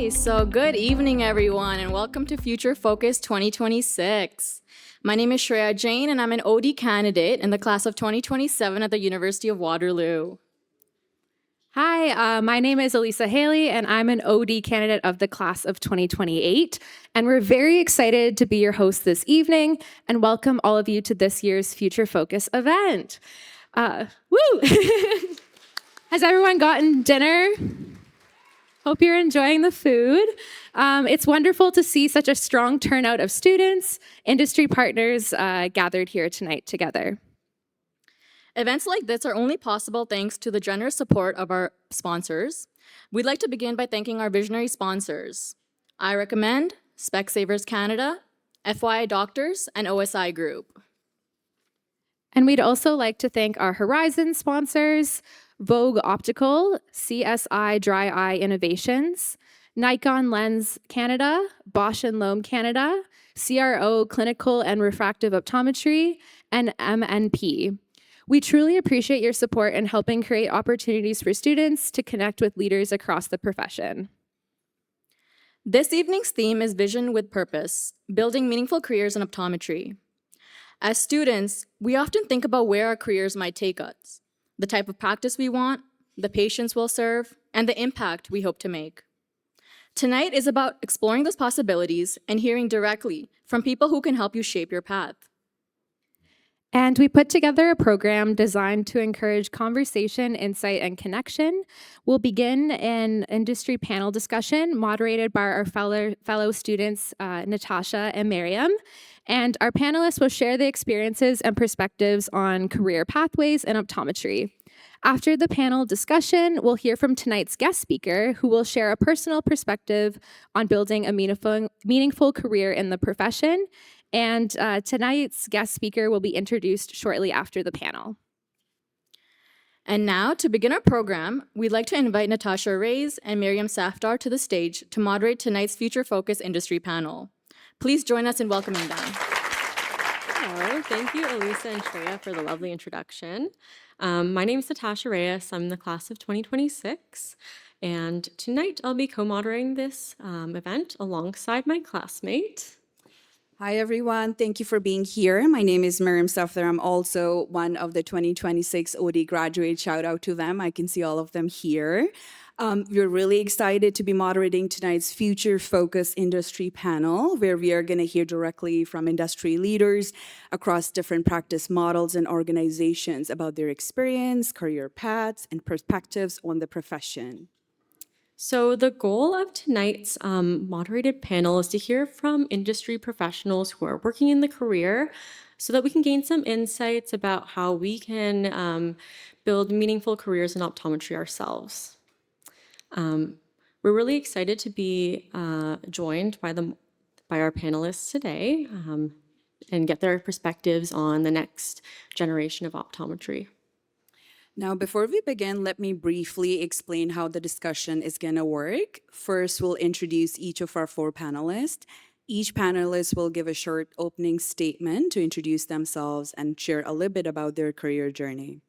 So good evening, everyone, and welcome to Future Focus 2026. My name is Shreya Jain, and I'm an OD candidate in the class of 2027 at the University of Waterloo. Hi, my name is Elisa Haley, and I'm an OD candidate of the class of 2028. And we're very excited to be your host this evening and welcome all of you to this year's Future Focus event. Woo! Has everyone gotten dinner? Hope you're enjoying the food. It's wonderful to see such a strong turnout of students, industry partners gathered here tonight together. Events like this are only possible thanks to the generous support of our sponsors. We'd like to begin by thanking our visionary sponsors. I recommend Specsavers Canada, FYidoctors, and OSI Group. And we'd also like to thank our Horizon sponsors, Vogue Optical, CSI Dry Eye Innovations, Nikon Lens Canada, Bausch & Lomb Canada, CRO Clinical and Refractive Optometry, and MNP. We truly appreciate your support in helping create opportunities for students to connect with leaders across the profession. This evening's theme is Vision with Purpose, building meaningful careers in optometry. As students, we often think about where our careers might take us, the type of practice we want, the patients we'll serve, and the impact we hope to make. Tonight is about exploring those possibilities and hearing directly from people who can help you shape your path. And we put together a program designed to encourage conversation, insight, and connection. We'll begin an industry panel discussion moderated by our fellow students, Natasha and Maryam. And our panelists will share the experiences and perspectives on career pathways in optometry. After the panel discussion, we'll hear from tonight's guest speaker, who will share a personal perspective on building a meaningful career in the profession. And tonight's guest speaker will be introduced shortly after the panel. And now, to begin our program, we'd like to invite Natasha Reyes and Maryam Safdar to the stage to moderate tonight's Future Focus Industry panel. Please join us in welcoming them. Hello, thank you, Elisa and Shreya, for the lovely introduction. My name is Natasha Reyes. I'm in the class of 2026. And tonight, I'll be co-moderating this event alongside my classmate. Hi, everyone. Thank you for being here. My name is Maryam Safdar. I'm also one of the 2026 OD graduates. Shout out to them. I can see all of them here. We're really excited to be moderating tonight's Future Focus Industry panel, where we are going to hear directly from industry leaders across different practice models and organizations about their experience, career paths, and perspectives on the profession. So the goal of tonight's moderated panel is to hear from industry professionals who are working in the career so that we can gain some insights about how we can build meaningful careers in optometry ourselves. We're really excited to be joined by our panelists today and get their perspectives on the next generation of optometry. Now, before we begin, let me briefly explain how the discussion is going to work. First, we'll introduce each of our 4 panelists. Each panelist will give a short opening statement to introduce themselves and share a little bit about their career journey.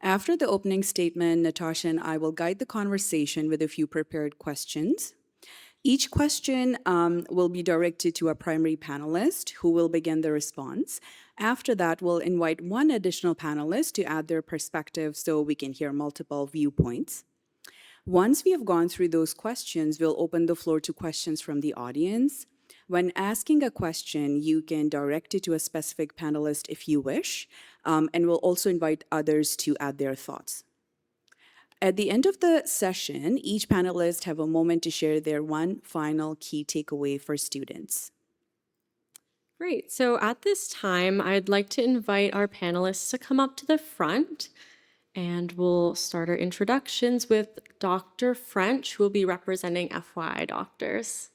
After the opening statement, Natasha and I will guide the conversation with a few prepared questions. Each question will be directed to a primary panelist who will begin the response. After that, we'll invite one additional panelist to add their perspective so we can hear multiple viewpoints. Once we have gone through those questions, we'll open the floor to questions from the audience. When asking a question, you can direct it to a specific panelist if you wish, and we'll also invite others to add their thoughts. At the end of the session, each panelist have a moment to share their one final key takeaway for students. Great. So at this time, I'd like to invite our panelists to come up to the front, and we'll start our introductions with Dr. French, who will be representing FYidoctors.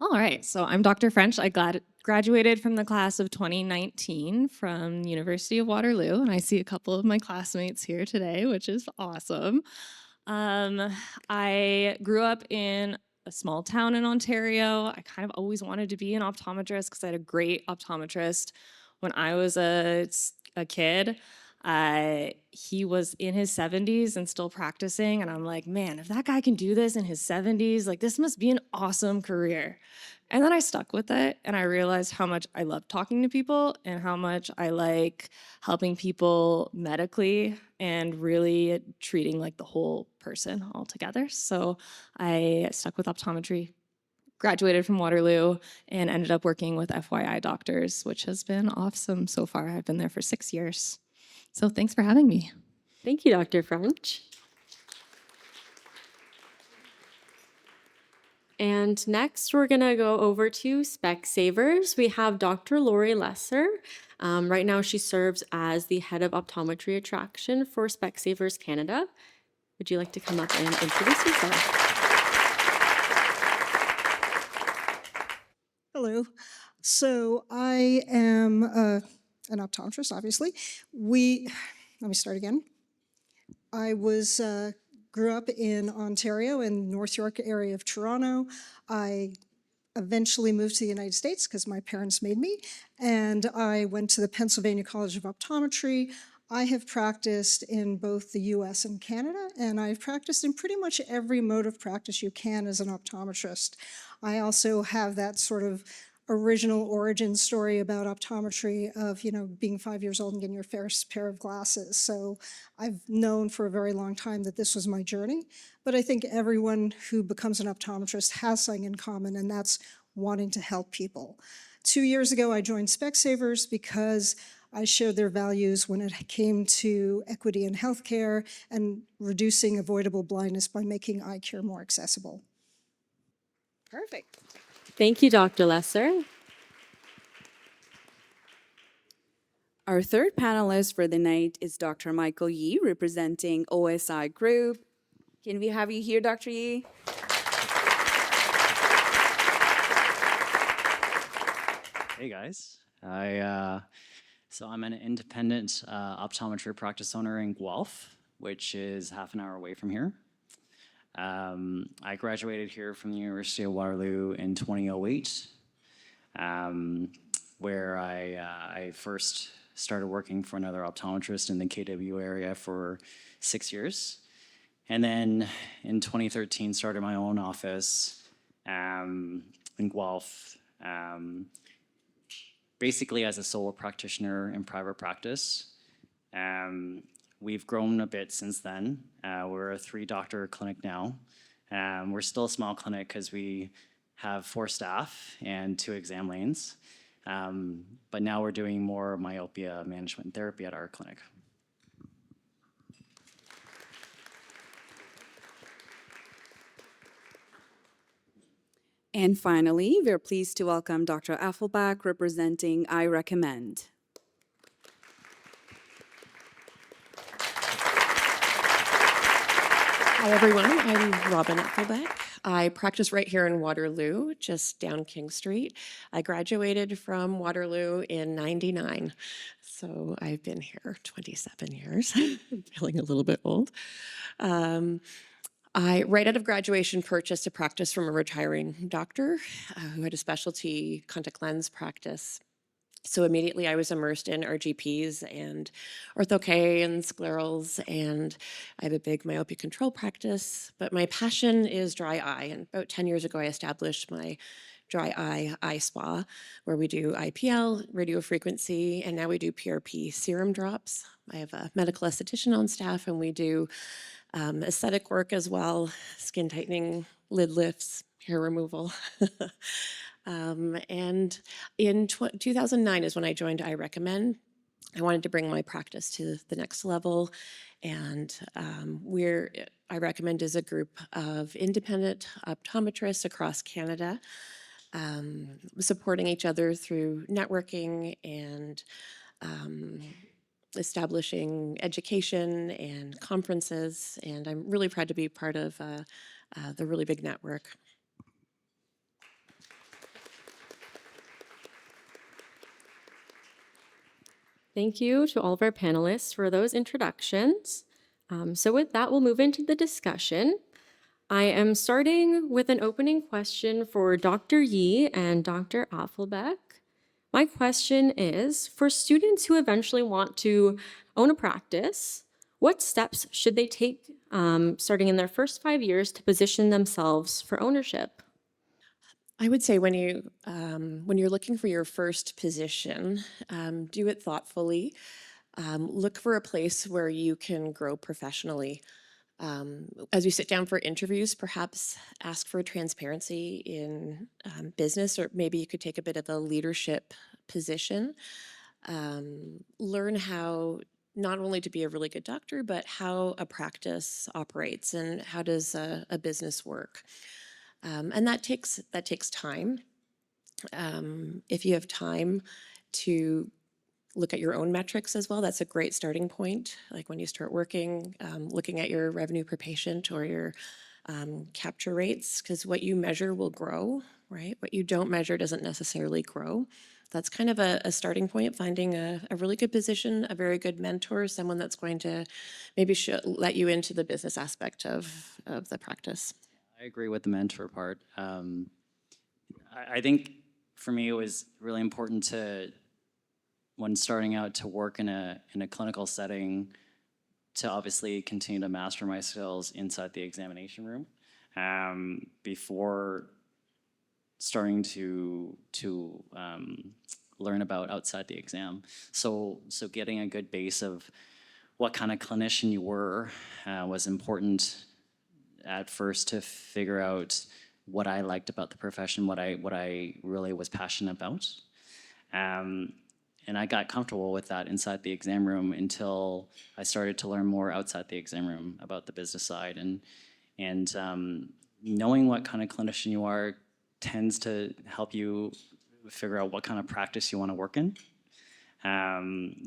All right, so I'm Dr. French. I graduated from the class of 2019 from the University of Waterloo, and I see a couple of my classmates here today, which is awesome. I grew up in a small town in Ontario. I kind of always wanted to be an optometrist because I had a great optometrist when I was a kid. He was in his 70s and still practicing, and I'm like, man, if that guy can do this in his 70s, like this must be an awesome career. And then I stuck with it, and I realized how much I love talking to people and how much I like helping people medically and really treating like the whole person altogether. So I stuck with optometry, graduated from Waterloo, and ended up working with FYidoctors, which has been awesome so far. I've been there for 6 years. So thanks for having me. Thank you, Dr. French. And next, we're going to go over to Specsavers. We have Dr. Laurie Lesser. Right now, she serves as the head of optometry attraction for Specsavers Canada. Would you like to come up and introduce yourself? Hello. So I am an optometrist, obviously. Let me start again. I grew up in Ontario, in North York area of Toronto. I eventually moved to the United States because my parents made me, and I went to the Pennsylvania College of Optometry. I have practiced in both the US and Canada, and I've practiced in pretty much every mode of practice you can as an optometrist. I also have that sort of original origin story about optometry of, being 5 years old and getting your first pair of glasses. So I've known for a very long time that this was my journey. But I think everyone who becomes an optometrist has something in common, and that's wanting to help people. 2 years ago, I joined Specsavers because I shared their values when it came to equity in healthcare and reducing avoidable blindness by making eye care more accessible. Perfect. Thank you, Dr. Lesser. Our third panelist for the night is Dr. Michael Yee, representing OSI Group. Can we have you here, Dr. Yee? Hey guys, so I'm an independent optometry practice owner in Guelph, which is half an hour away from here. I graduated here from the University of Waterloo in 2008, where I first started working for another optometrist in the KW area for 6 years. And then in 2013, started my own office in Guelph, basically as a solo practitioner in private practice. We've grown a bit since then. We're a 3-doctor clinic now. We're still a small clinic because we have 4 staff and 2 exam lanes. But now we're doing more myopia management therapy at our clinic. And finally, we're pleased to welcome Dr. Apfelbeck, representing I Recommend. Hi, everyone. I'm Robin Apfelbeck. I practice right here in Waterloo, just down King Street. I graduated from Waterloo in '99, so I've been here 27 years. I'm feeling a little bit old. I, right out of graduation, purchased a practice from a retiring doctor who had a specialty contact lens practice. So immediately I was immersed in RGPs and ortho-K and sclerals, and I have a big myopia control practice. But my passion is dry eye, and about 10 years ago I established my dry eye spa, where we do IPL, radiofrequency, and now we do PRP serum drops. I have a medical esthetician on staff, and we do aesthetic work as well, skin tightening, lid lifts, hair removal. And in 2009 is when I joined I Recommend. I wanted to bring my practice to the next level, and I Recommend is a group of independent optometrists across Canada, supporting each other through networking and establishing education and conferences, and I'm really proud to be part of the really big network. Thank you to all of our panelists for those introductions. So with that, we'll move into the discussion. I am starting with an opening question for Dr. Yee and Dr. Apfelbeck. My question is, for students who eventually want to own a practice, what steps should they take starting in their first 5 years to position themselves for ownership? I would say when you're looking for your first position, do it thoughtfully. Look for a place where you can grow professionally. As you sit down for interviews, perhaps ask for transparency in business, or maybe you could take a bit of a leadership position. Learn how not only to be a really good doctor, but how a practice operates and how does a business work. And that takes time. If you have time to look at your own metrics as well, that's a great starting point. Like when you start working, looking at your revenue per patient or your capture rates, because what you measure will grow, right? What you don't measure doesn't necessarily grow. That's kind of a starting point, finding a really good position, a very good mentor, someone that's going to maybe let you into the business aspect of the practice. I agree with the mentor part. I think for me it was really important to, when starting out, to work in a clinical setting, to obviously continue to master my skills inside the examination room before starting to learn about outside the exam. So getting a good base of what kind of clinician you were was important at first, to figure out what I liked about the profession, what I really was passionate about. And I got comfortable with that inside the exam room until I started to learn more outside the exam room about the business side. And knowing what kind of clinician you are tends to help you figure out what kind of practice you want to work in.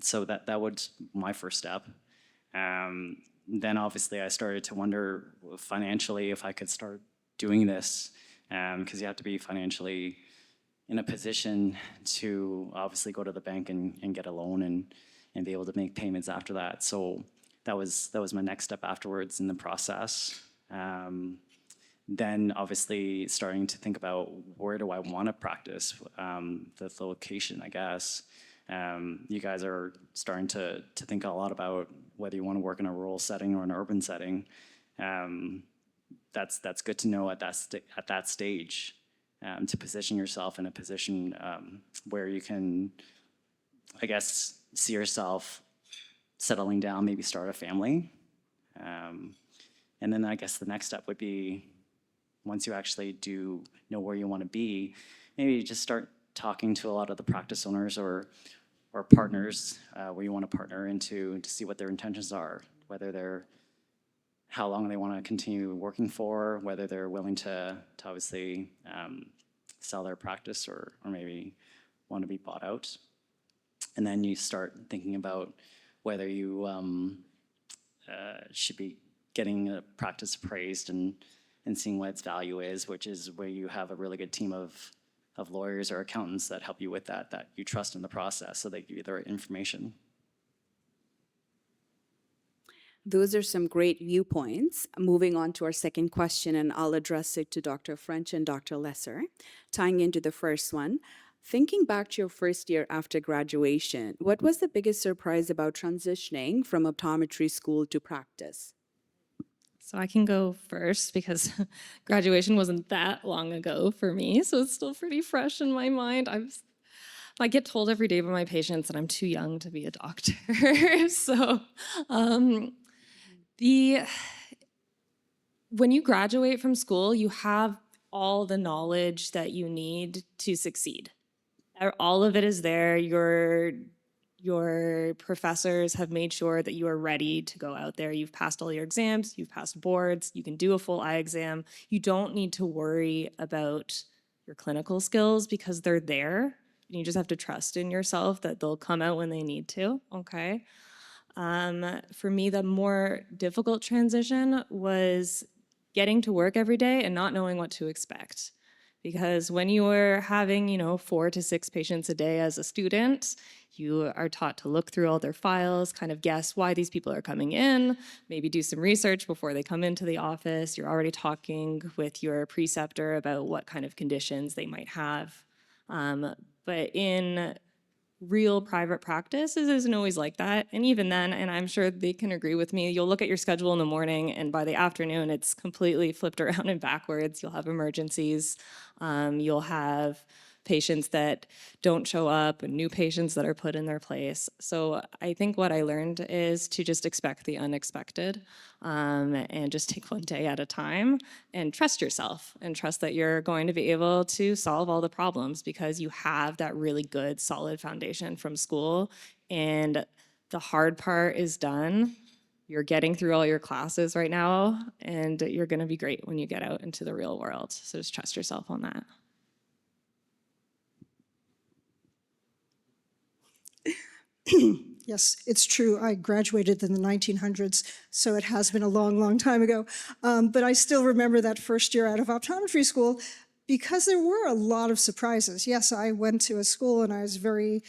So that was my first step. Then obviously I started to wonder financially if I could start doing this, because you have to be financially in a position to obviously go to the bank and get a loan and be able to make payments after that. So that was my next step afterwards in the process. Then obviously starting to think about, where do I want to practice, the location, I guess. You guys are starting to think a lot about whether you want to work in a rural setting or an urban setting. That's good to know at that stage, to position yourself in a position where you can, I guess, see yourself settling down, maybe start a family. And then I guess the next step would be, once you actually do know where you want to be, maybe just start talking to a lot of the practice owners or partners where you want to partner into, to see what their intentions are, whether how long they want to continue working for, whether they're willing to obviously sell their practice or maybe want to be bought out. And then you start thinking about whether you should be getting a practice appraised and seeing what its value is, which is where you have a really good team of lawyers or accountants that help you with that you trust in the process, so they give you the right information. Those are some great viewpoints. Moving on to our second question, and I'll address it to Dr. French and Dr. Lesser. Tying into the first one, thinking back to your first year after graduation, what was the biggest surprise about transitioning from optometry school to practice? So I can go first because graduation wasn't that long ago for me, so it's still pretty fresh in my mind. I get told every day by my patients that I'm too young to be a doctor. So when you graduate from school, you have all the knowledge that you need to succeed. All of it is there. Your professors have made sure that you are ready to go out there. You've passed all your exams, you've passed boards, you can do a full eye exam. You don't need to worry about your clinical skills because they're there. You just have to trust in yourself that they'll come out when they need to, okay? For me, the more difficult transition was getting to work every day and not knowing what to expect. Because when you are having, 4 to 6 patients a day as a student, you are taught to look through all their files, kind of guess why these people are coming in, maybe do some research before they come into the office. You're already talking with your preceptor about what kind of conditions they might have. But in real private practice, it isn't always like that. And even then, and I'm sure they can agree with me, you'll look at your schedule in the morning and by the afternoon, it's completely flipped around and backwards. You'll have emergencies. You'll have patients that don't show up and new patients that are put in their place. So I think what I learned is to just expect the unexpected, and just take one day at a time and trust yourself and trust that you're going to be able to solve all the problems because you have that really good solid foundation from school, and the hard part is done. You're getting through all your classes right now, and you're going to be great when you get out into the real world. So just trust yourself on that. Yes, it's true. I graduated in the 1900s, so it has been a long, long time ago. But I still remember that first year out of optometry school because there were a lot of surprises. Yes, I went to a school and I was very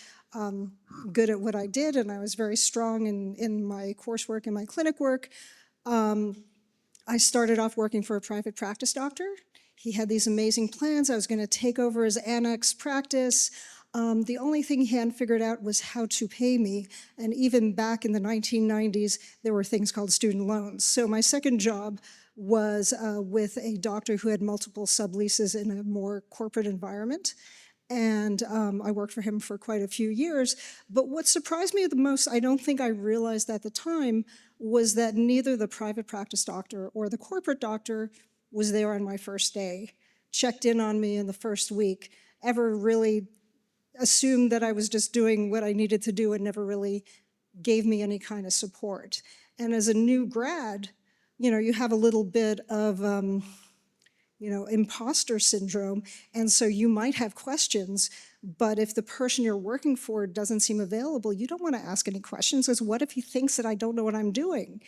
good at what I did, and I was very strong in my coursework and my clinic work. I started off working for a private practice doctor. He had these amazing plans. I was going to take over his annex practice. The only thing he hadn't figured out was how to pay me. And even back in the 1990s, there were things called student loans. So my second job was with a doctor who had multiple subleases in a more corporate environment. And I worked for him for quite a few years. But what surprised me the most, I don't think I realized at the time, was that neither the private practice doctor or the corporate doctor was there on my first day, checked in on me in the first week, ever really assumed that I was just doing what I needed to do and never really gave me any kind of support. And as a new grad, you have a little bit of, imposter syndrome. And so you might have questions, but if the person you're working for doesn't seem available, you don't want to ask any questions because what if he thinks that I don't know what I'm doing?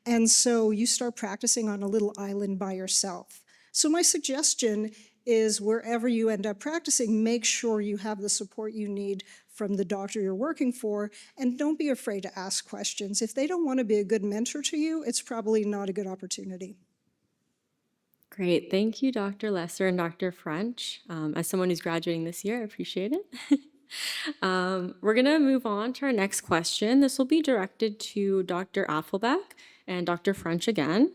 And so you start practicing on a little island by yourself. So my suggestion is wherever you end up practicing, make sure you have the support you need from the doctor you're working for, and don't be afraid to ask questions. If they don't want to be a good mentor to you, it's probably not a good opportunity. Great. Thank you, Dr. Lesser and Dr. French. As someone who's graduating this year, I appreciate it. We're going to move on to our next question. This will be directed to Dr. Apfelbeck and Dr. French again.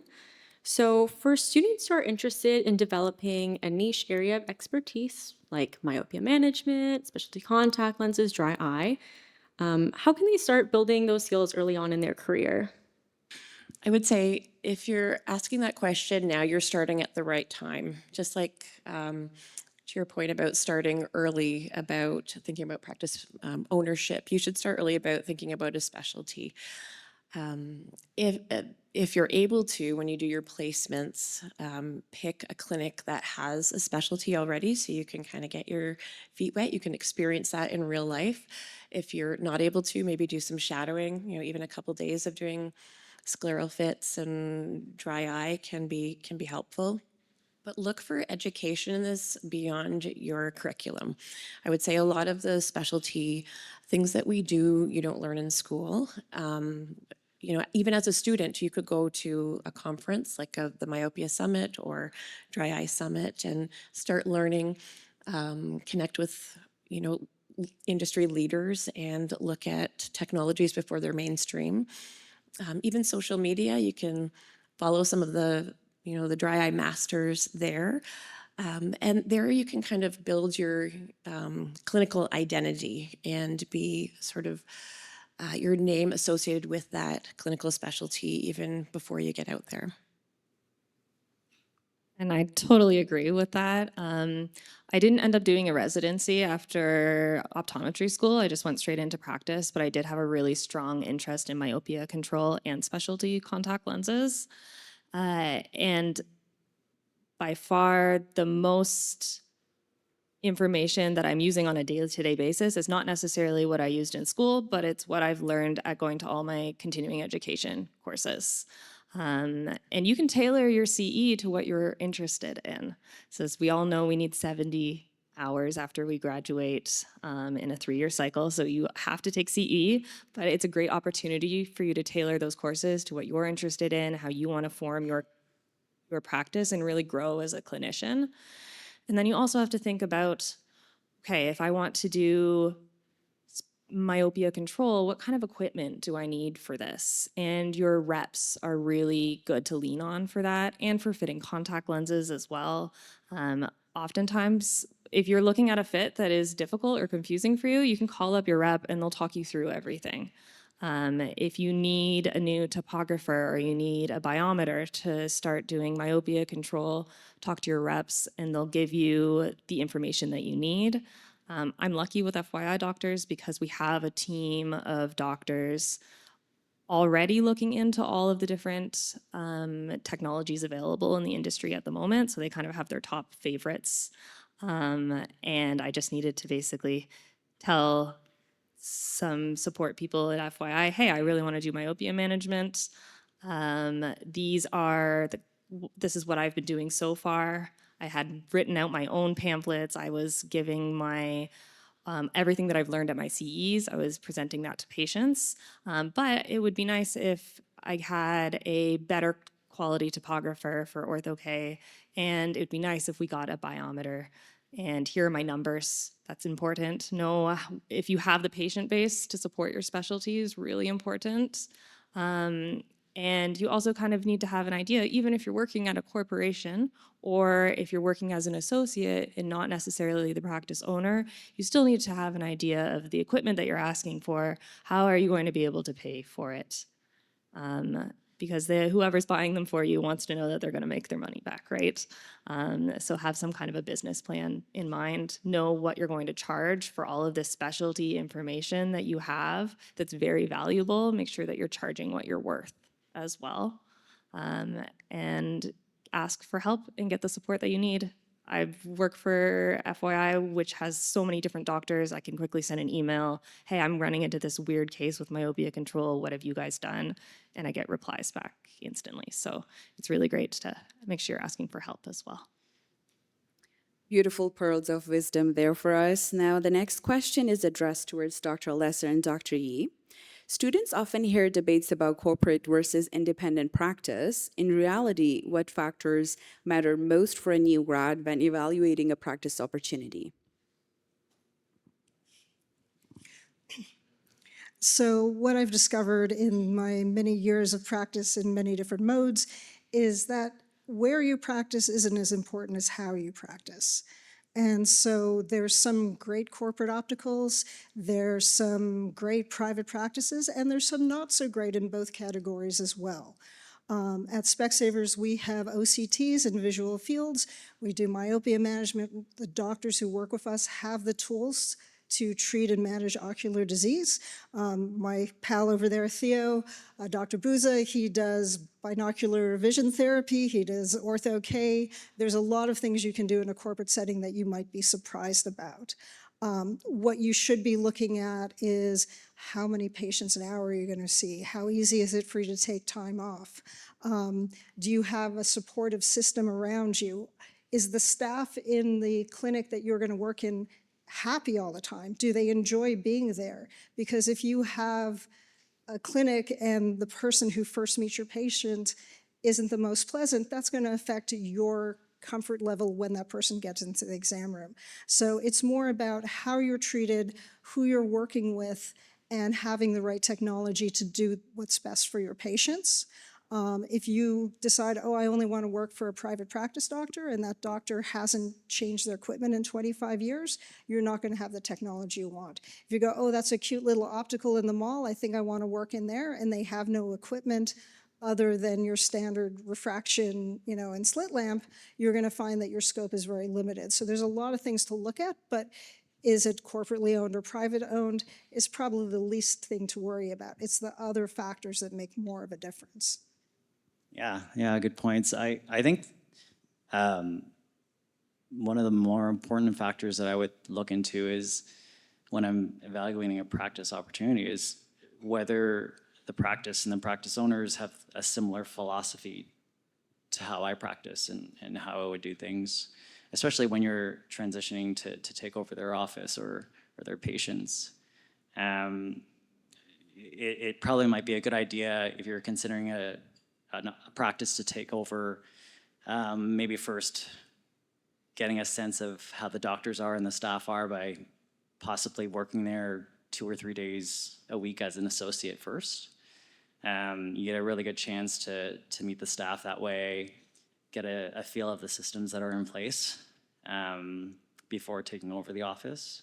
So for students who are interested in developing a niche area of expertise, like myopia management, specialty contact lenses, dry eye, how can they start building those skills early on in their career? I would say if you're asking that question now, you're starting at the right time. Just like to your point about starting early, about thinking about practice ownership, you should start early about thinking about a specialty. If you're able to, when you do your placements, pick a clinic that has a specialty already so you can kind of get your feet wet, you can experience that in real life. If you're not able to, maybe do some shadowing, even a couple days of doing scleral fits and dry eye can be helpful. But look for education in this beyond your curriculum. I would say a lot of the specialty things that we do, you don't learn in school. Even as a student, you could go to a conference like the Myopia Summit or Dry Eye Summit and start learning, connect with, industry leaders and look at technologies before they're mainstream. Even social media, you can follow some of the dry eye masters there. And there you can kind of build your clinical identity and be sort of your name associated with that clinical specialty even before you get out there. And I totally agree with that. I didn't end up doing a residency after optometry school. I just went straight into practice, but I did have a really strong interest in myopia control and specialty contact lenses. And by far the most information that I'm using on a day-to-day basis is not necessarily what I used in school, but it's what I've learned at going to all my continuing education courses. And you can tailor your CE to what you're interested in. So as we all know, we need 70 hours after we graduate in a 3-year cycle. So you have to take CE, but it's a great opportunity for you to tailor those courses to what you're interested in, how you want to form your practice and really grow as a clinician. And then you also have to think about, okay, if I want to do myopia control, what kind of equipment do I need for this? And your reps are really good to lean on for that, and for fitting contact lenses as well. Oftentimes, if you're looking at a fit that is difficult or confusing for you, you can call up your rep and they'll talk you through everything. If you need a new topographer or you need a biometer to start doing myopia control, talk to your reps and they'll give you the information that you need. I'm lucky with FYidoctors because we have a team of doctors already looking into all of the different technologies available in the industry at the moment. So they kind of have their top favorites. And I just needed to basically tell some support people at FYI, hey, I really want to do myopia management. This is what I've been doing so far. I had written out my own pamphlets. I was giving my everything that I've learned at my CEs. I was presenting that to patients. But it would be nice if I had a better quality topographer for Ortho-K, and it'd be nice if we got a biometer. And here are my numbers. That's important. Know if you have the patient base to support your specialty is really important. And you also kind of need to have an idea, even if you're working at a corporation or if you're working as an associate and not necessarily the practice owner, you still need to have an idea of the equipment that you're asking for. How are you going to be able to pay for it? Because whoever's buying them for you wants to know that they're going to make their money back, right? So have some kind of a business plan in mind. Know what you're going to charge for all of this specialty information that you have that's very valuable. Make sure that you're charging what you're worth as well. And ask for help and get the support that you need. I work for FYI, which has so many different doctors. I can quickly send an email, hey, I'm running into this weird case with myopia control. What have you guys done? And I get replies back instantly. So it's really great to make sure you're asking for help as well. Beautiful pearls of wisdom there for us. Now, the next question is addressed towards Dr. Lesser and Dr. Yee. Students often hear debates about corporate versus independent practice. In reality, what factors matter most for a new grad when evaluating a practice opportunity? So what I've discovered in my many years of practice in many different modes is that where you practice isn't as important as how you practice. And so there's some great corporate opticals, there's some great private practices, and there's some not so great in both categories as well. At Specsavers, we have OCTs and visual fields. We do myopia management. The doctors who work with us have the tools to treat and manage ocular disease. My pal over there, Theo, Dr. Buza, he does binocular vision therapy, he does Ortho-K. There's a lot of things you can do in a corporate setting that you might be surprised about. What you should be looking at is how many patients an hour are you going to see? How easy is it for you to take time off? Do you have a supportive system around you? Is the staff in the clinic that you're going to work in happy all the time? Do they enjoy being there? Because if you have a clinic and the person who first meets your patient isn't the most pleasant, that's going to affect your comfort level when that person gets into the exam room. So it's more about how you're treated, who you're working with, and having the right technology to do what's best for your patients. If you decide, oh, I only want to work for a private practice doctor, and that doctor hasn't changed their equipment in 25 years, you're not going to have the technology you want. If you go, oh, that's a cute little optical in the mall, I think I want to work in there, and they have no equipment other than your standard refraction, and slit lamp, you're going to find that your scope is very limited. So there's a lot of things to look at, but is it corporately owned or private owned is probably the least thing to worry about. It's the other factors that make more of a difference. Yeah, good points. I think one of the more important factors that I would look into is when I'm evaluating a practice opportunity is whether the practice and the practice owners have a similar philosophy to how I practice and how I would do things, especially when you're transitioning to take over their office or their patients. It probably might be a good idea if you're considering a practice to take over, maybe first getting a sense of how the doctors are and the staff are by possibly working there 2 or 3 days a week as an associate first. You get a really good chance to meet the staff that way, get a feel of the systems that are in place before taking over the office.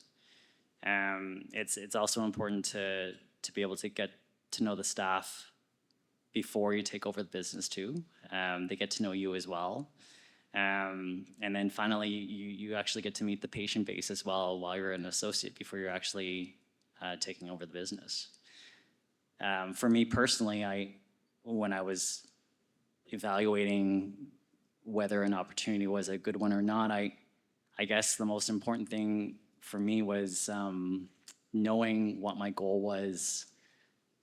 It's also important to be able to get to know the staff before you take over the business too. They get to know you as well. And then finally, you actually get to meet the patient base as well while you're an associate before you're actually taking over the business. For me personally, when I was evaluating whether an opportunity was a good one or not, I guess the most important thing for me was knowing what my goal was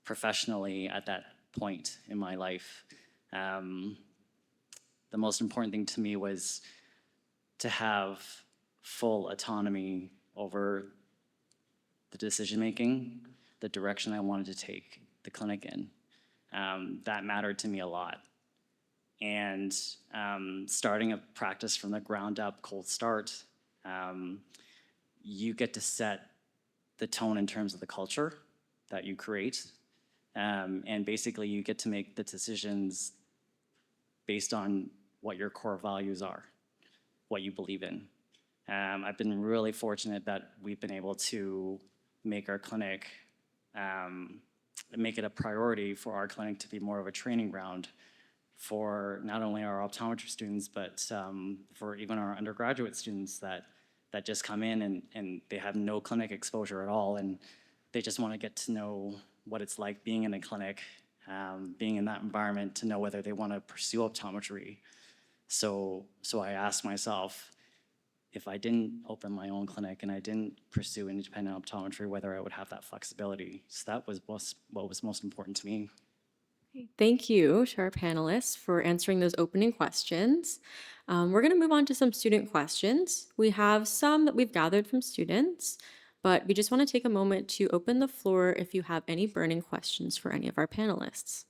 professionally at that point in my life. The most important thing to me was to have full autonomy over the decision-making, the direction I wanted to take the clinic in. That mattered to me a lot. And starting a practice from the ground up, cold start, you get to set the tone in terms of the culture that you create. And basically you get to make the decisions based on what your core values are, what you believe in. I've been really fortunate that we've been able to make our clinic, make it a priority for our clinic to be more of a training ground for not only our optometry students, but for even our undergraduate students that just come in and they have no clinic exposure at all, and they just want to get to know what it's like being in a clinic, being in that environment, to know whether they want to pursue optometry. So I asked myself, if I didn't open my own clinic and I didn't pursue independent optometry, whether I would have that flexibility. So that was what was most important to me. Thank you to our panelists for answering those opening questions. We're going to move on to some student questions. We have some that we've gathered from students, but we just want to take a moment to open the floor if you have any burning questions for any of our panelists.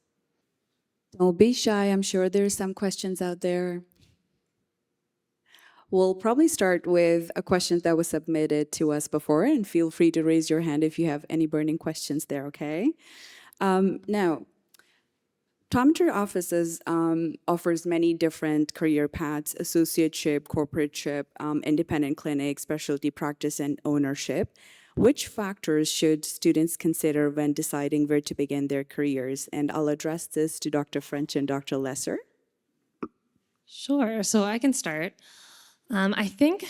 Don't be shy. I'm sure there's some questions out there. We'll probably start with a question that was submitted to us before, and feel free to raise your hand if you have any burning questions there, okay? Now, optometry offices offers many different career paths: associateship, corporateship, independent clinic, specialty practice, and ownership. Which factors should students consider when deciding where to begin their careers? And I'll address this to Dr. French and Dr. Lesser. Sure, so I can start. I think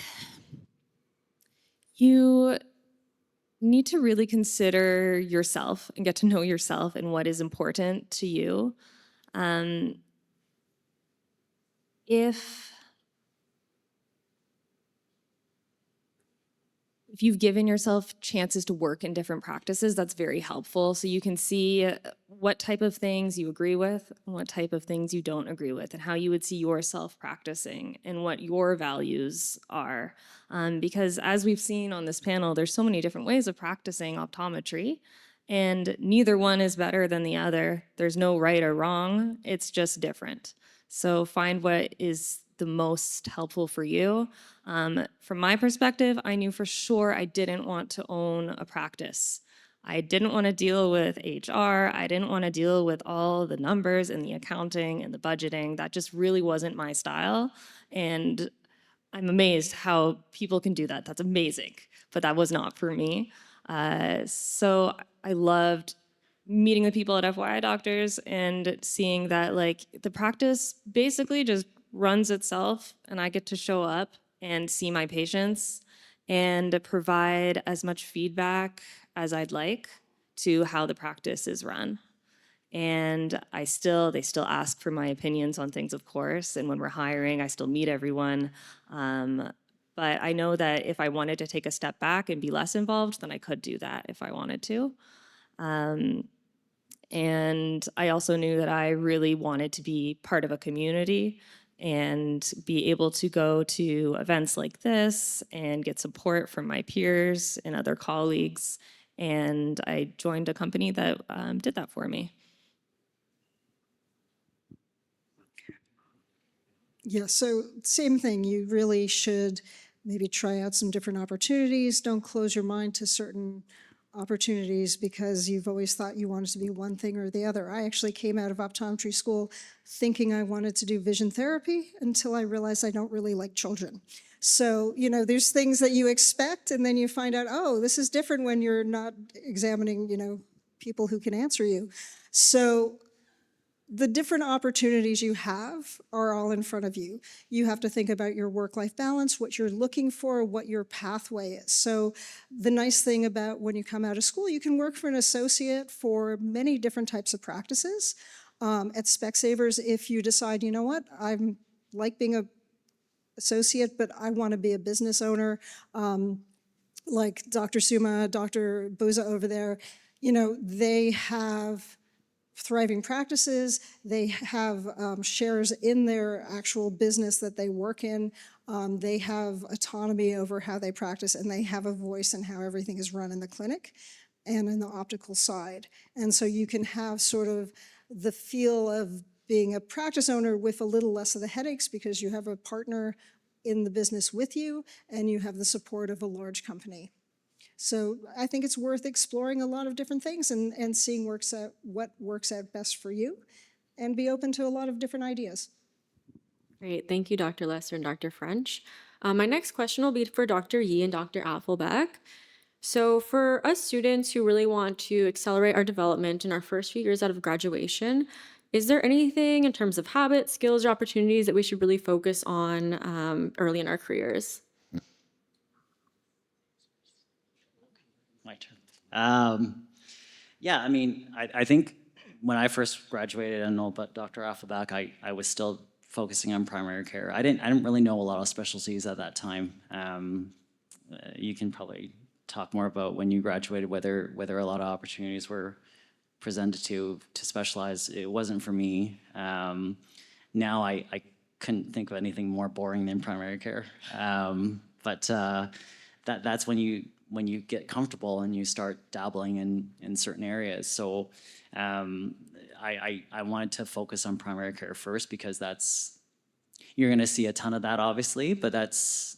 you need to really consider yourself and get to know yourself and what is important to you. If you've given yourself chances to work in different practices, that's very helpful. So you can see what type of things you agree with and what type of things you don't agree with, and how you would see yourself practicing and what your values are. Because as we've seen on this panel, there's so many different ways of practicing optometry, and neither one is better than the other. There's no right or wrong, it's just different. So find what is the most helpful for you. From my perspective, I knew for sure I didn't want to own a practice. I didn't want to deal with HR. I didn't want to deal with all the numbers and the accounting and the budgeting. That just really wasn't my style. And I'm amazed how people can do that. That's amazing. But that was not for me. So I loved meeting the people at FYidoctors and seeing that like the practice basically just runs itself, and I get to show up and see my patients and provide as much feedback as I'd like to how the practice is run. And they still ask for my opinions on things, of course, and when we're hiring, I still meet everyone. But I know that if I wanted to take a step back and be less involved, then I could do that if I wanted to. And I also knew that I really wanted to be part of a community and be able to go to events like this and get support from my peers and other colleagues. And I joined a company that did that for me. Yeah, so same thing. You really should maybe try out some different opportunities. Don't close your mind to certain opportunities because you've always thought you wanted to be one thing or the other. I actually came out of optometry school thinking I wanted to do vision therapy until I realized I don't really like children. So, you know, there's things that you expect and then you find out, oh, this is different when you're not examining, you know, people who can answer you. So the different opportunities you have are all in front of you. You have to think about your work-life balance, what you're looking for, what your pathway is. So the nice thing about when you come out of school, you can work for an associate for many different types of practices. At Specsavers, if you decide, you know what, I'm like being a associate, but I want to be a business owner, like Dr. Suma, Dr. Boza over there, you know, they have thriving practices. They have shares in their actual business that they work in. They have autonomy over how they practice, and they have a voice in how everything is run in the clinic and in the optical side. And so you can have sort of the feel of being a practice owner with a little less of the headaches because you have a partner in the business with you and you have the support of a large company. So I think it's worth exploring a lot of different things and seeing what works out best for you and be open to a lot of different ideas. Great. Thank you, Dr. Lesser and Dr. French. My next question will be for Dr. Yee and Dr. Apfelbeck. So for us students who really want to accelerate our development in our first few years out of graduation, is there anything in terms of habits, skills, or opportunities that we should really focus on early in our careers? My turn. Yeah, I mean, I think when I first graduated, I don't know about Dr. Apfelbeck, I was still focusing on primary care. I didn't really know a lot of specialties at that time. You can probably talk more about when you graduated, whether a lot of opportunities were presented to specialize. It wasn't for me. Now I couldn't think of anything more boring than primary care. But that's when you get comfortable and you start dabbling in certain areas. So I wanted to focus on primary care first because you're going to see a ton of that, obviously, but that's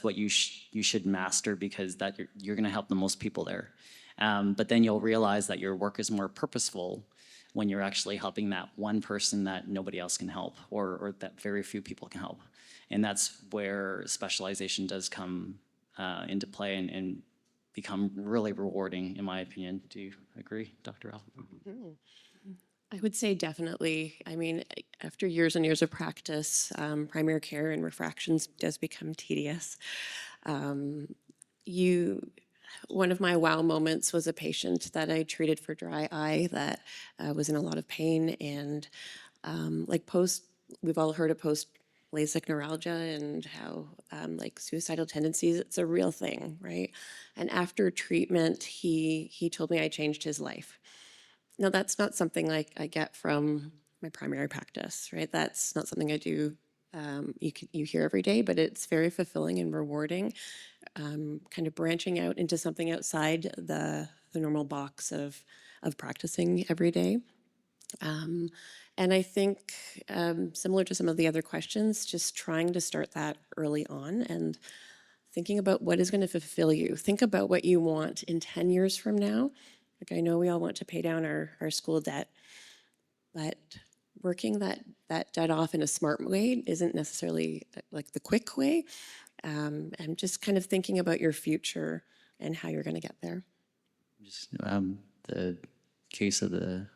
what you should master because you're going to help the most people there. But then you'll realize that your work is more purposeful when you're actually helping that one person that nobody else can help or that very few people can help. And that's where specialization does come into play and become really rewarding, in my opinion. Do you agree, Dr. Al? I would say definitely. I mean, after years and years of practice, primary care and refractions does become tedious. One of my wow moments was a patient that I treated for dry eye that was in a lot of pain and we've all heard of post LASIK neuralgia and how like suicidal tendencies, it's a real thing, right? And after treatment, he told me I changed his life. Now that's not something like I get from my primary practice, right? That's not something I do, you hear every day, but it's very fulfilling and rewarding, kind of branching out into something outside the normal box of practicing every day. And I think similar to some of the other questions, just trying to start that early on and thinking about what is going to fulfill you. Think about what you want in 10 years from now. Like I know we all want to pay down our school debt, but working that debt off in a smart way isn't necessarily like the quick way. And just kind of thinking about your future and how you're going to get there. Just the case of the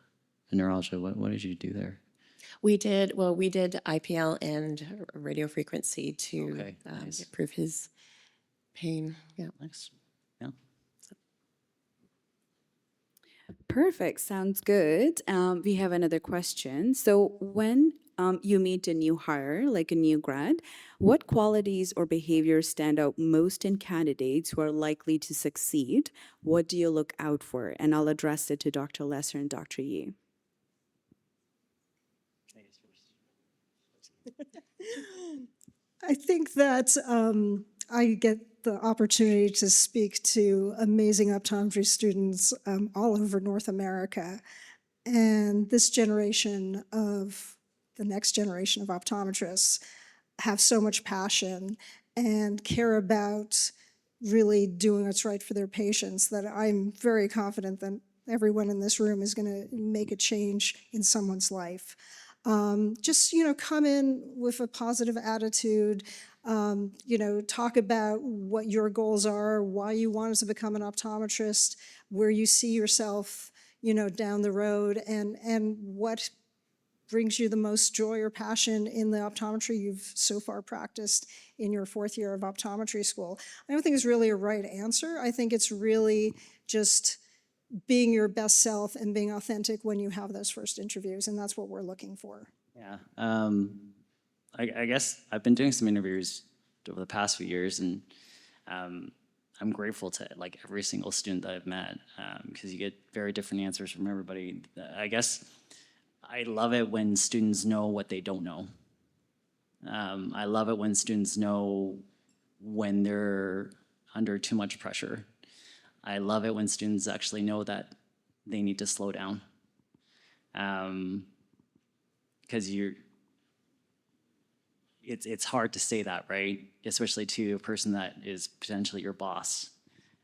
neuralgia, what did you do there? We did IPL and radio frequency to nice. improve his pain. Yeah. Nice. Yeah. Perfect. Sounds good. We have another question. So when you meet a new hire, like a new grad, what qualities or behaviors stand out most in candidates who are likely to succeed? What do you look out for? And I'll address it to Dr. Lesser and Dr. Yee. I think that I get the opportunity to speak to amazing optometry students all over North America. And this generation of, the next generation of optometrists, have so much passion and care about really doing what's right for their patients that I'm very confident that everyone in this room is going to make a change in someone's life. Just, come in with a positive attitude, talk about what your goals are, why you wanted to become an optometrist, where you see yourself, down the road, and what brings you the most joy or passion in the optometry you've so far practiced in your 4th year of optometry school. I don't think it's really a right answer. I think it's really just being your best self and being authentic when you have those first interviews, and that's what we're looking for. Yeah. I guess I've been doing some interviews over the past few years, and I'm grateful to like every single student that I've met, because you get very different answers from everybody. I guess I love it when students know what they don't know. I love it when students know when they're under too much pressure. I love it when students actually know that they need to slow down. Because it's hard to say that, right? Especially to a person that is potentially your boss.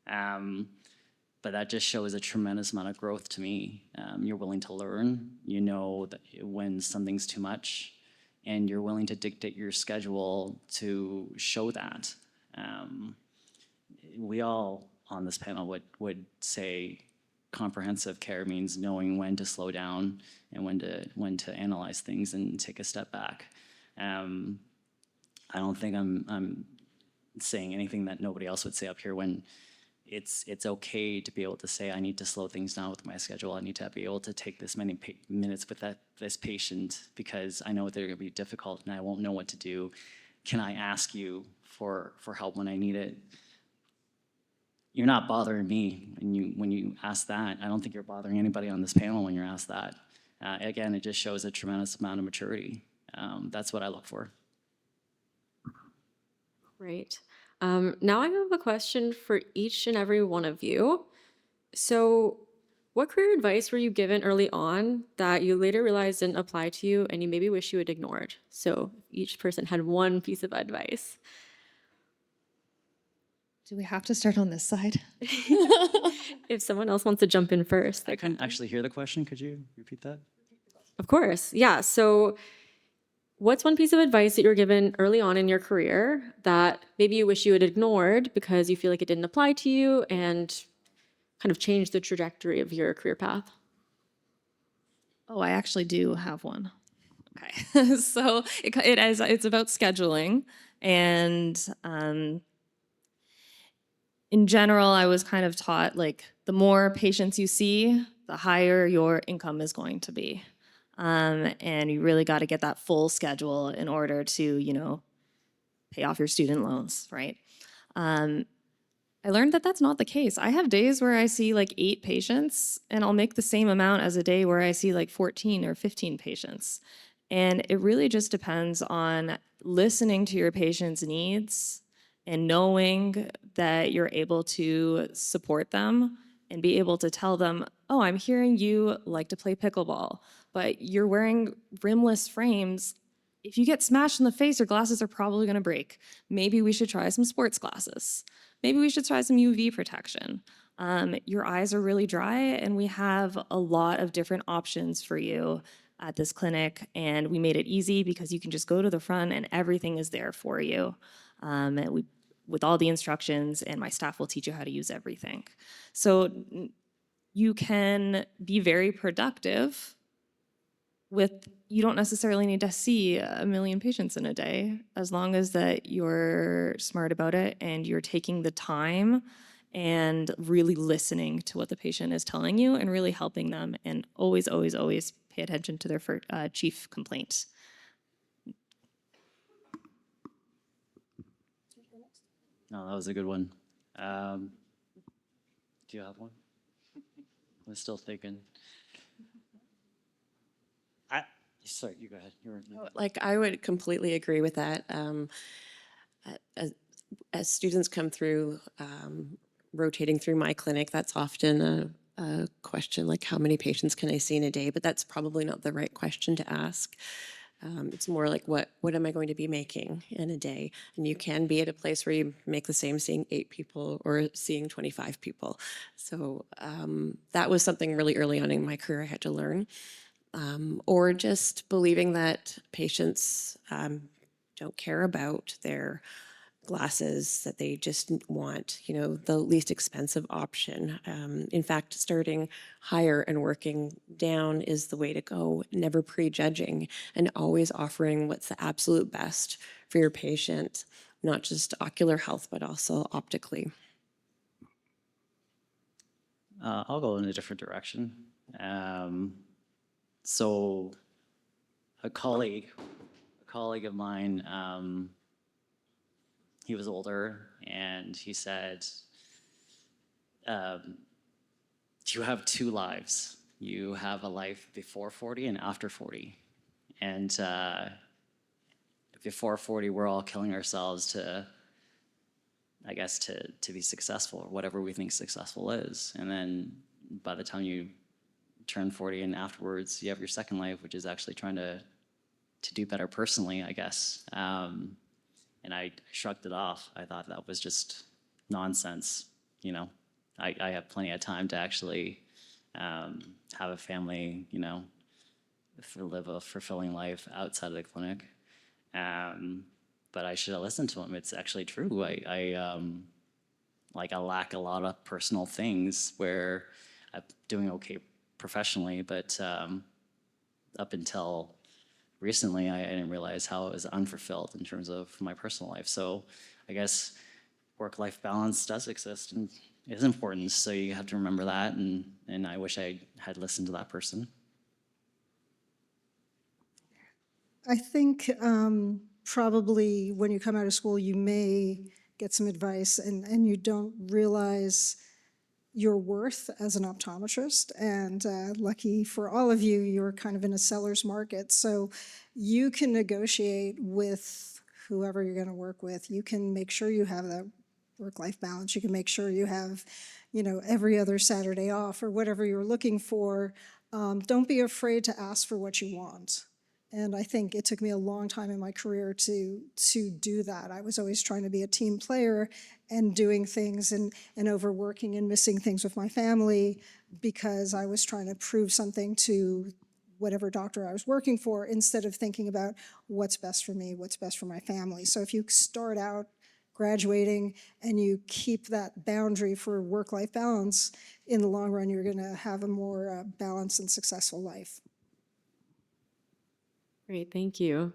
But that just shows a tremendous amount of growth to me. You're willing to learn, you know that when something's too much, and you're willing to dictate your schedule to show that. We all on this panel would say comprehensive care means knowing when to slow down and when to analyze things and take a step back. I don't think I'm saying anything that nobody else would say up here when it's okay to be able to say I need to slow things down with my schedule. I need to be able to take this many minutes with this patient because I know they're going to be difficult and I won't know what to do. Can I ask you for help when I need it? You're not bothering me when you ask that. I don't think you're bothering anybody on this panel when you're asked that. Again, it just shows a tremendous amount of maturity. That's what I look for. Great. Now I have a question for each and every one of you. So what career advice were you given early on that you later realized didn't apply to you and you maybe wish you had ignored? So each person had one piece of advice. Do we have to start on this side? If someone else wants to jump in first. I couldn't actually hear the question. Could you repeat that? Of course, yeah. So what's one piece of advice that you were given early on in your career that maybe you wish you had ignored because you feel like it didn't apply to you and kind of changed the trajectory of your career path? Oh, I actually do have one. Okay, so it's about scheduling, and in general, I was kind of taught like the more patients you see, the higher your income is going to be. And you really got to get that full schedule in order to, pay off your student loans, right? I learned that that's not the case. I have days where I see like 8 patients and I'll make the same amount as a day where I see like 14 or 15 patients. And it really just depends on listening to your patient's needs and knowing that you're able to support them and be able to tell them, oh, I'm hearing you like to play pickleball, but you're wearing rimless frames. If you get smashed in the face, your glasses are probably gonna break. Maybe we should try some sports glasses. Maybe we should try some UV protection. Your eyes are really dry and we have a lot of different options for you at this clinic, and we made it easy because you can just go to the front and everything is there for you. With all the instructions, and my staff will teach you how to use everything. So you can be very productive you don't necessarily need to see 1 million patients in a day, as long as that you're smart about it and you're taking the time and really listening to what the patient is telling you and really helping them, and always, always, always pay attention to their chief complaints. No, that was a good one. Do you have one? I'm still thinking. Sorry, you go ahead. Like, I would completely agree with that. As students come through, rotating through my clinic, that's often a question like, how many patients can I see in a day? But that's probably not the right question to ask. It's more like what am I going to be making in a day? And you can be at a place where you make the same seeing 8 people or seeing 25 people. So that was something really early on in my career I had to learn. Or just believing that patients don't care about their glasses, that they just want, the least expensive option. In fact, starting higher and working down is the way to go, never prejudging and always offering what's the absolute best for your patient, not just ocular health, but also optically. I'll go in a different direction. So a colleague of mine, he was older, and he said, you have 2 lives. You have a life before 40 and after 40. And before 40, we're all killing ourselves to be successful, or whatever we think successful is. And then by the time you turn 40 and afterwards, you have your second life, which is actually trying to do better personally, I guess. And I shrugged it off. I thought that was just nonsense. I have plenty of time to actually have a family, live a fulfilling life outside of the clinic. But I should have listened to him. It's actually true. I lack a lot of personal things where I'm doing okay professionally, but up until recently, I didn't realize how it was unfulfilled in terms of my personal life. So I guess work-life balance does exist and is important. So you have to remember that. And I wish I had listened to that person. I think probably when you come out of school, you may get some advice and you don't realize your worth as an optometrist. And lucky for all of you, you're kind of in a seller's market. So you can negotiate with whoever you're going to work with. You can make sure you have that work-life balance. You can make sure you have, every other Saturday off or whatever you're looking for. Don't be afraid to ask for what you want. And I think it took me a long time in my career to do that. I was always trying to be a team player and doing things and overworking and missing things with my family because I was trying to prove something to whatever doctor I was working for instead of thinking about what's best for me, what's best for my family. So if you start out graduating and you keep that boundary for work-life balance, in the long run, you're going to have a more balanced and successful life. Great, thank you.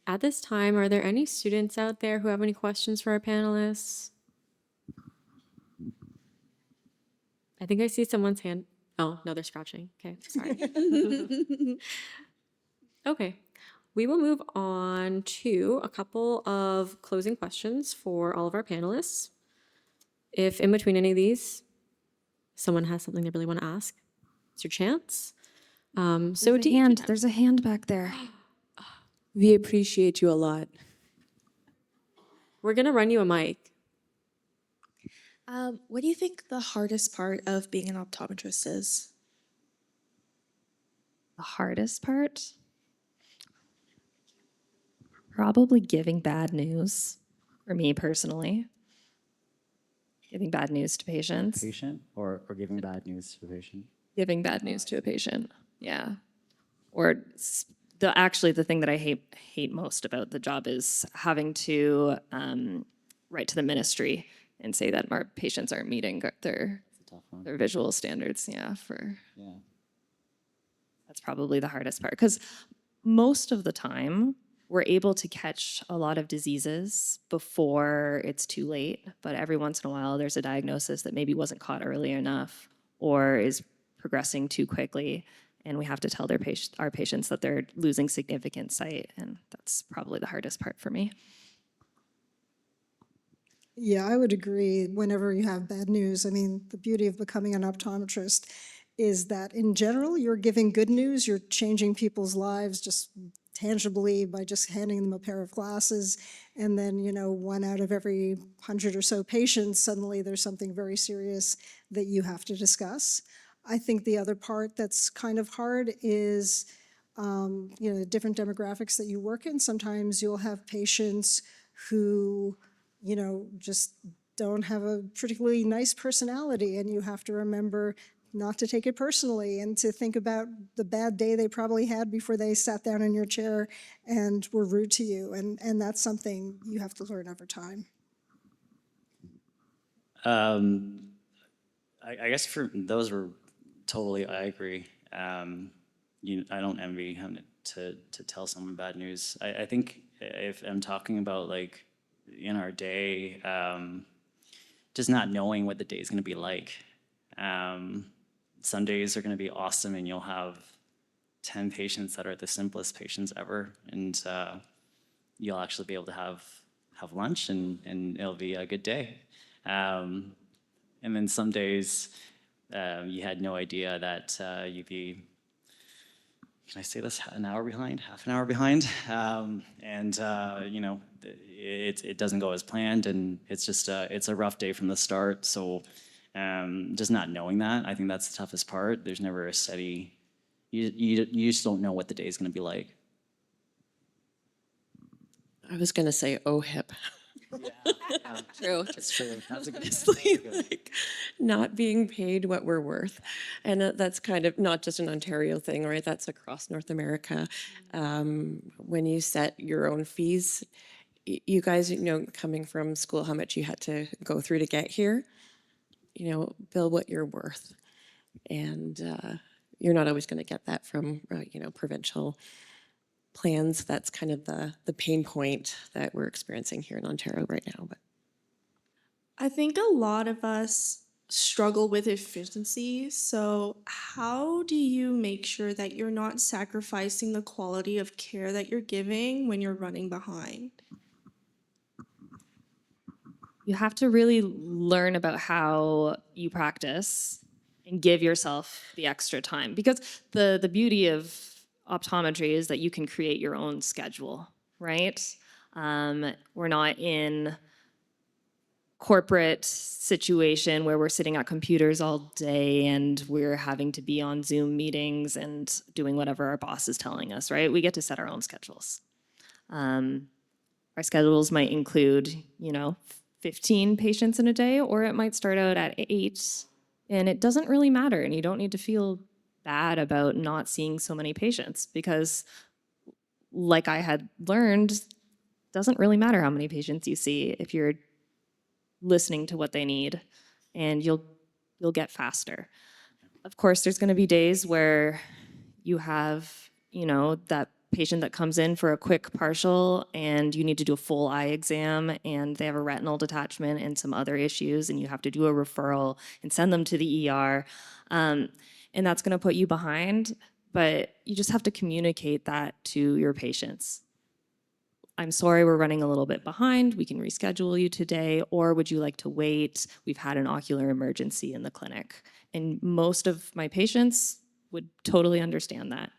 At this time, are there any students out there who have any questions for our panelists? I think I see someone's hand. Oh, no, they're scratching. Okay, sorry. Okay, we will move on to a couple of closing questions for all of our panelists. If in between any of these, someone has something they really want to ask, it's your chance. There's a hand back there. We appreciate you a lot. We're gonna run you a mic. What do you think the hardest part of being an optometrist is? The hardest part? Probably giving bad news, for me personally. Giving bad news to patients. Patient or giving bad news to the patient? Giving bad news to a patient, yeah. Or the thing that I hate most about the job is having to write to the ministry and say that our patients aren't meeting their visual standards. Yeah. That's probably the hardest part because most of the time we're able to catch a lot of diseases before it's too late. But every once in a while, there's a diagnosis that maybe wasn't caught early enough or is progressing too quickly. And we have to tell our patients that they're losing significant sight. And that's probably the hardest part for me. Yeah, I would agree. Whenever you have bad news, I mean, the beauty of becoming an optometrist is that in general, you're giving good news, you're changing people's lives just tangibly by just handing them a pair of glasses. And then, 1 out of every 100 or so patients, suddenly there's something very serious that you have to discuss. I think the other part that's kind of hard is The different demographics that you work in. Sometimes you'll have patients who, just don't have a particularly nice personality, and you have to remember not to take it personally and to think about the bad day they probably had before they sat down in your chair and were rude to you. And that's something you have to learn over time. I guess for those were totally, I agree. I don't envy having to tell someone bad news. I think if I'm talking about like in our day, just not knowing what the day is going to be like. Some days are going to be awesome and you'll have 10 patients that are the simplest patients ever. And you'll actually be able to have lunch and it'll be a good day. And then some days you had no idea that you'd be, can I say this, half an hour behind? It doesn't go as planned, and it's just it's a rough day from the start. So just not knowing that, I think that's the toughest part. There's never a steady, you just don't know what the day is going to be like. I was going to say OHIP. True. That's true. That's a good. Like not being paid what we're worth. And that's kind of not just an Ontario thing, right? That's across North America. When you set your own fees, you guys, coming from school, how much you had to go through to get here, bill what you're worth. And you're not always going to get that from, provincial plans. That's kind of the pain point that we're experiencing here in Ontario right now. But I think a lot of us struggle with efficiency. So how do you make sure that you're not sacrificing the quality of care that you're giving when you're running behind? You have to really learn about how you practice and give yourself the extra time, because the beauty of optometry is that you can create your own schedule, right? We're not in corporate situation where we're sitting at computers all day and we're having to be on Zoom meetings and doing whatever our boss is telling us, right? We get to set our own schedules. Our schedules might include, 15 patients in a day, or it might start out at 8, and it doesn't really matter, and you don't need to feel bad about not seeing so many patients, because like I had learned, doesn't really matter how many patients you see if you're listening to what they need, and you'll get faster. Of course, there's going to be days where you have, that patient that comes in for a quick partial and you need to do a full eye exam and they have a retinal detachment and some other issues and you have to do a referral and send them to the ER. And that's going to put you behind, but you just have to communicate that to your patients. I'm sorry, we're running a little bit behind. We can reschedule you today, or would you like to wait? We've had an ocular emergency in the clinic. And most of my patients would totally understand that.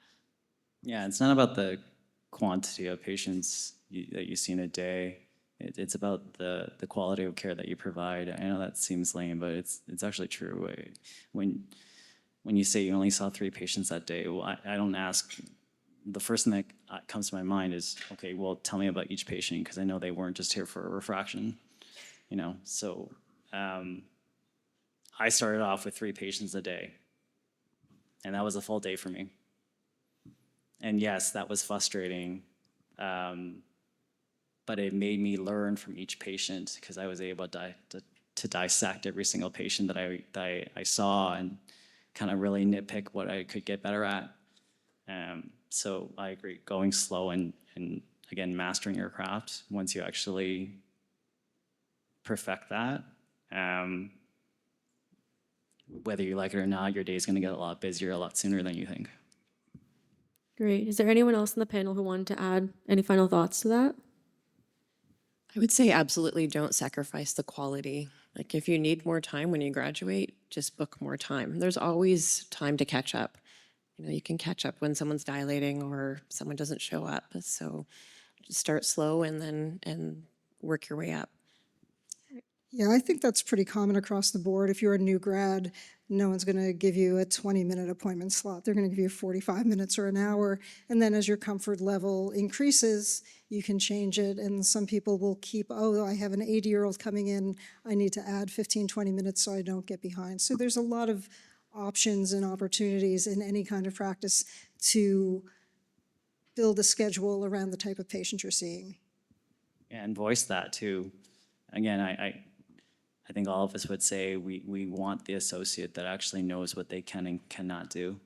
Yeah, it's not about the quantity of patients that you see in a day. It's about the quality of care that you provide. I know that seems lame, but it's actually true. When you say you only saw 3 patients that day, well, I don't ask. The first thing that comes to my mind is, okay, well, tell me about each patient, because I know they weren't just here for a refraction, So I started off with 3 patients a day, and that was a full day for me. And yes, that was frustrating, but it made me learn from each patient, because I was able to dissect every single patient that I saw and kind of really nitpick what I could get better at. So I agree, going slow and again, mastering your craft. Once you actually perfect that, whether you like it or not, your day is going to get a lot busier a lot sooner than you think. Great. Is there anyone else in the panel who wanted to add any final thoughts to that? I would say absolutely don't sacrifice the quality. Like if you need more time when you graduate, just book more time. There's always time to catch up. You can catch up when someone's dilating or someone doesn't show up. So just start slow and work your way up. Yeah, I think that's pretty common across the board. If you're a new grad, no one's going to give you a 20-minute appointment slot. They're going to give you 45 minutes or an hour. And then as your comfort level increases, you can change it. And some people will keep, oh, I have an 80-year-old coming in. I need to add 15, 20 minutes so I don't get behind. So there's a lot of options and opportunities in any kind of practice to build a schedule around the type of patient you're seeing. And voice that too. Again, I think all of us would say we want the associate that actually knows what they can and cannot do.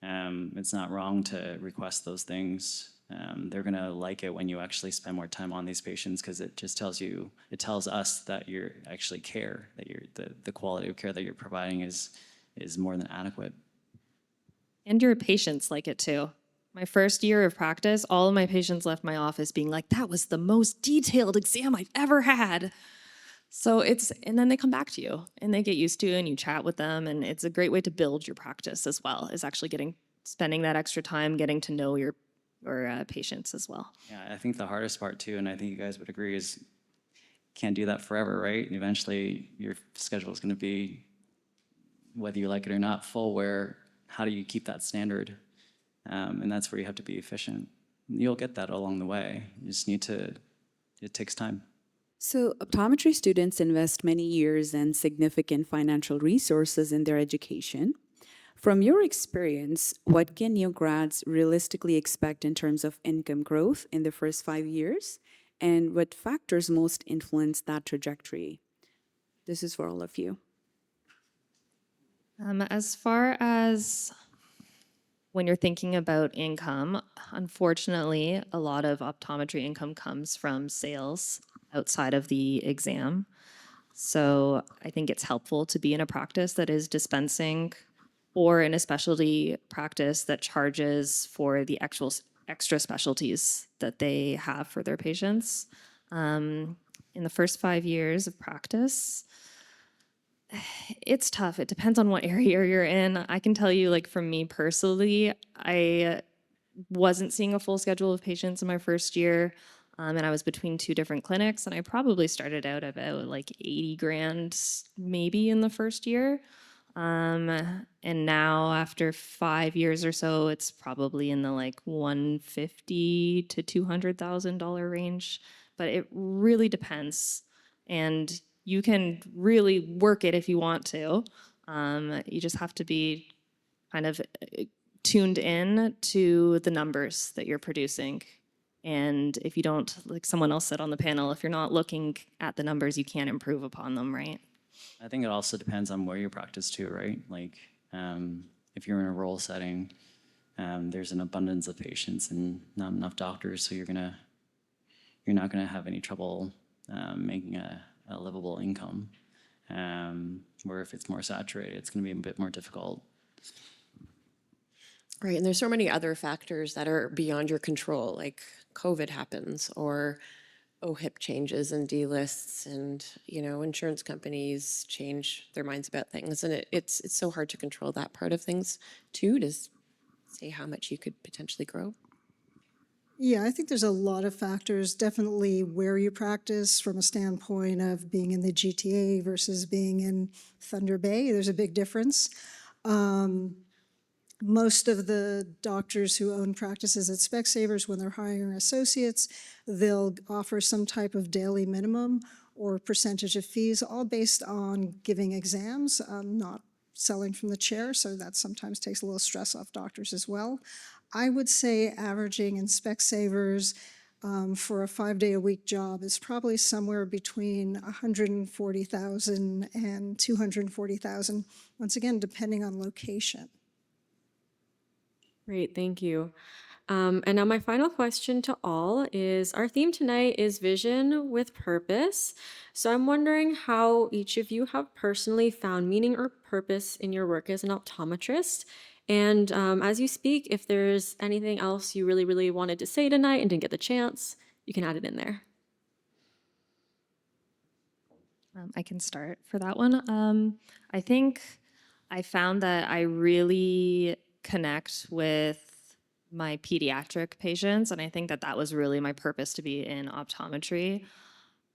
It's not wrong to request those things. They're gonna like it when you actually spend more time on these patients, because it just tells us that you actually care, that the quality of care that you're providing is more than adequate. And your patients like it too. My first year of practice, all of my patients left my office being like, that was the most detailed exam I've ever had. So and then they come back to you and they get used to it and you chat with them, and it's a great way to build your practice as well, is actually spending that extra time getting to know your patients as well. Yeah, I think the hardest part too, and I think you guys would agree, is can't do that forever, right? Eventually your schedule is going to be, whether you like it or not, full, where how do you keep that standard? And that's where you have to be efficient. You'll get that along the way. You just need to, it takes time. So, optometry students invest many years and significant financial resources in their education. From your experience, what can new grads realistically expect in terms of income growth in the first 5 years? And what factors most influence that trajectory? This is for all of you. As far as when you're thinking about income, unfortunately, a lot of optometry income comes from sales outside of the exam. So I think it's helpful to be in a practice that is dispensing, or in a specialty practice that charges for the actual extra specialties that they have for their patients. In the first 5 years of practice, it's tough. It depends on what area you're in. I can tell you, like, for me personally, I wasn't seeing a full schedule of patients in my first year, and I was between 2 different clinics, and I probably started out about like 80 grand maybe in the first year. And now after 5 years or so, it's probably in the like $150,000 to $200,000 range. But it really depends, and you can really work it if you want to. You just have to be kind of tuned in to the numbers that you're producing. And if you don't, like someone else said on the panel, if you're not looking at the numbers, you can't improve upon them, right? I think it also depends on where you practice too, right? Like, if you're in a rural setting, there's an abundance of patients and not enough doctors, so you're not gonna have any trouble making a livable income. Where if it's more saturated, it's gonna be a bit more difficult. Right, and there's so many other factors that are beyond your control, like COVID happens, or OHIP changes and D-lists, and insurance companies change their minds about things, and it's so hard to control that part of things too, to say how much you could potentially grow. Yeah, I think there's a lot of factors, definitely where you practice from a standpoint of being in the GTA versus being in Thunder Bay. There's a big difference. Most of the doctors who own practices at Specsavers, when they're hiring associates, they'll offer some type of daily minimum or percentage of fees, all based on giving exams, not selling from the chair, so that sometimes takes a little stress off doctors as well. I would say averaging in Specsavers for a 5-day-a-week job is probably somewhere between $140,000 and $240,000, once again, depending on location. Great, thank you. And now my final question to all is, our theme tonight is vision with purpose. So I'm wondering how each of you have personally found meaning or purpose in your work as an optometrist. And as you speak, if there's anything else you really, really wanted to say tonight and didn't get the chance, you can add it in there. I can start for that one. I think I found that I really connect with my pediatric patients, and I think that was really my purpose to be in optometry.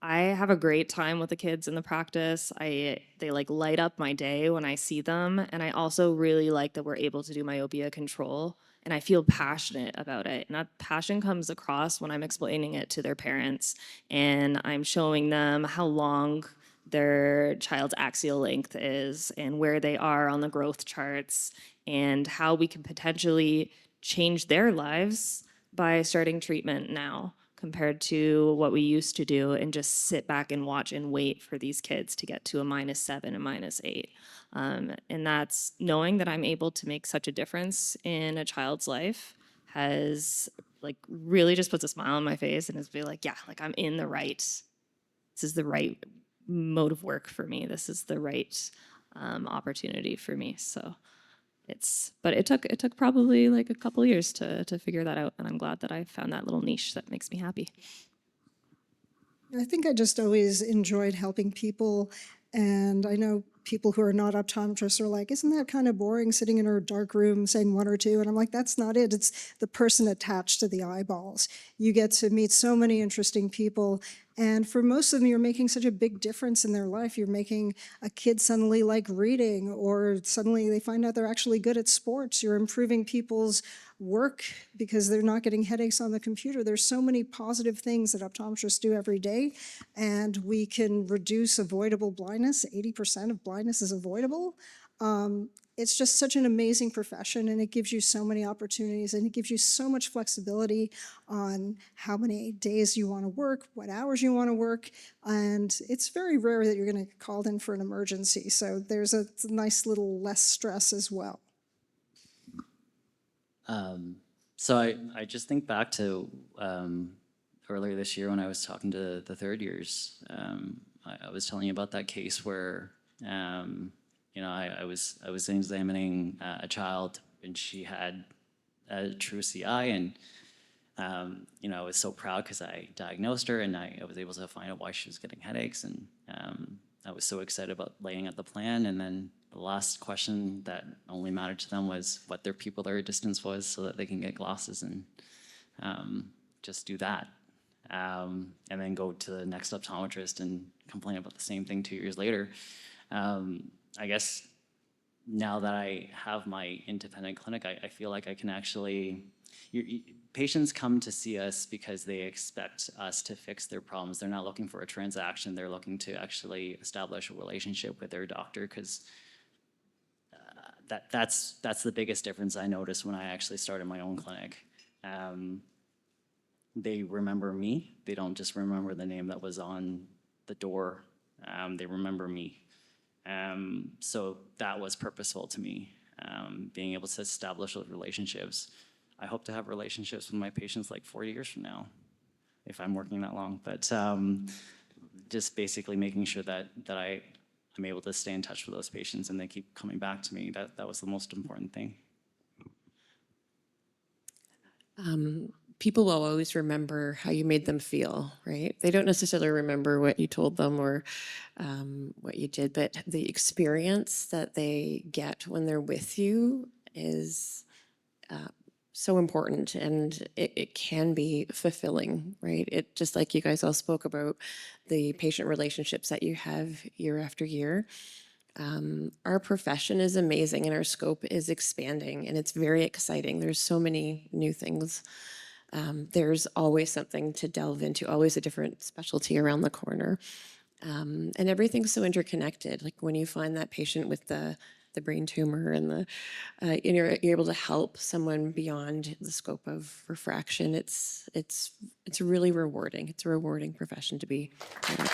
I have a great time with the kids in the practice. They like light up my day when I see them, and I also really like that we're able to do myopia control, and I feel passionate about it. And that passion comes across when I'm explaining it to their parents and I'm showing them how long their child's axial length is and where they are on the growth charts and how we can potentially change their lives by starting treatment now compared to what we used to do and just sit back and watch and wait for these kids to get to a -7 and -8. And that's knowing that I'm able to make such a difference in a child's life has like really just puts a smile on my face and is be like, yeah, like I'm in the right, this is the right mode of work for me. This is the right opportunity for me. So but it took probably like a couple years to figure that out, and I'm glad that I found that little niche that makes me happy. I think I just always enjoyed helping people, and I know people who are not optometrists are like, isn't that kind of boring sitting in a dark room saying one or two? And I'm like, that's not it. It's the person attached to the eyeballs. You get to meet so many interesting people, and for most of them, you're making such a big difference in their life. You're making a kid suddenly like reading, or suddenly they find out they're actually good at sports. You're improving people's work because they're not getting headaches on the computer. There's so many positive things that optometrists do every day, and we can reduce avoidable blindness. 80% of blindness is avoidable. It's just such an amazing profession, and it gives you so many opportunities, and it gives you so much flexibility on how many days you want to work, what hours you want to work, and it's very rare that you're going to get called in for an emergency, so there's a nice little less stress as well. So I just think back to earlier this year when I was talking to the third years. I was telling you about that case where I was examining a child and she had a true CI, and I was so proud because I diagnosed her and I was able to find out why she was getting headaches, and I was so excited about laying out the plan. And then the last question that only mattered to them was what their pupillary distance was so that they can get glasses, and just do that. And then go to the next optometrist and complain about the same thing 2 years later. I guess now that I have my independent clinic, I feel like I can actually, patients come to see us because they expect us to fix their problems. They're not looking for a transaction. They're looking to actually establish a relationship with their doctor, because that's the biggest difference I noticed when I actually started my own clinic. They remember me. They don't just remember the name that was on the door. They remember me. So that was purposeful to me, being able to establish those relationships. I hope to have relationships with my patients like 40 years from now, if I'm working that long. But just basically making sure that I'm able to stay in touch with those patients and they keep coming back to me. That was the most important thing. People will always remember how you made them feel, right? They don't necessarily remember what you told them or what you did, but the experience that they get when they're with you is so important, and it can be fulfilling, right? It just like you guys all spoke about the patient relationships that you have year after year. Our profession is amazing and our scope is expanding, and it's very exciting. There's so many new things. There's always something to delve into, always a different specialty around the corner. And everything's so interconnected. Like when you find that patient with the brain tumor and you're able to help someone beyond the scope of refraction, it's really rewarding. It's a rewarding profession to be in.